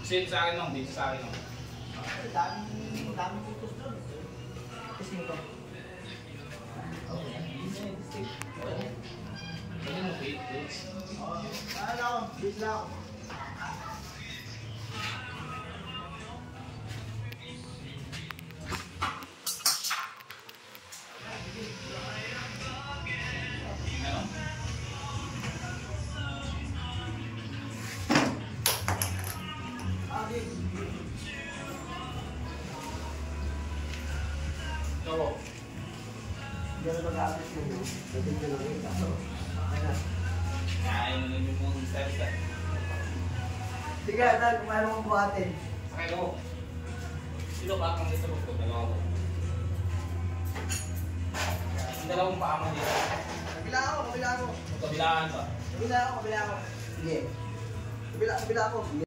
Save sa akin lang, dito sa akin lang. Daming putos doon. Testing ko. Pwede mo, wait. Ano ako? Wait lang ako. Ito. Hindi ako mag-aapit yun. Pwede ko lang yun. Kain mo lang yung mga style. Sige, Adal, kung mayroon kong buhatin. Sakay ko. Sino ba kang gusto ko? Dalawa ko. Yung dalawang paa mo dito. Kabila ako. Magkabilaan pa. Kabila ako. Sige. Kabila ako.